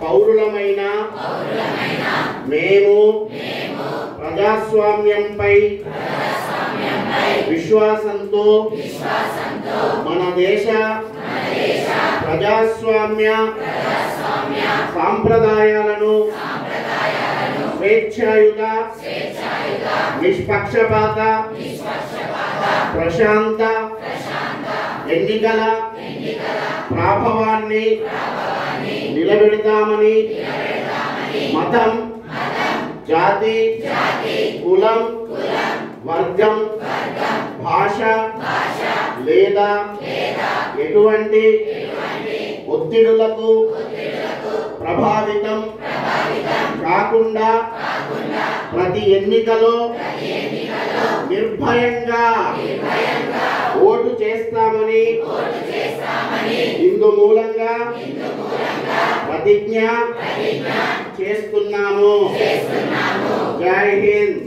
పౌరులమైన మేము ప్రజాస్వామ్యంపై విశ్వాసంతో మన దేశ ప్రజాస్వామ్య సాంప్రదాయాలను స్వేచ్ఛాయుత నిష్పక్షపాత ప్రశాంత ఎన్నికల ప్రాభవాన్ని నిలబెడతామని మతం జాతి కులం వర్గం భాష లేదా ఎటువంటి ఒత్తిడులకు ప్రభావితం కాకుండా ప్రతి ఎన్నికలో నిర్భయంగా ఓటు చేస్తామని ఇందు మూలంగా ప్రతిజ్ఞ చేస్తున్నాము. జై హింద్.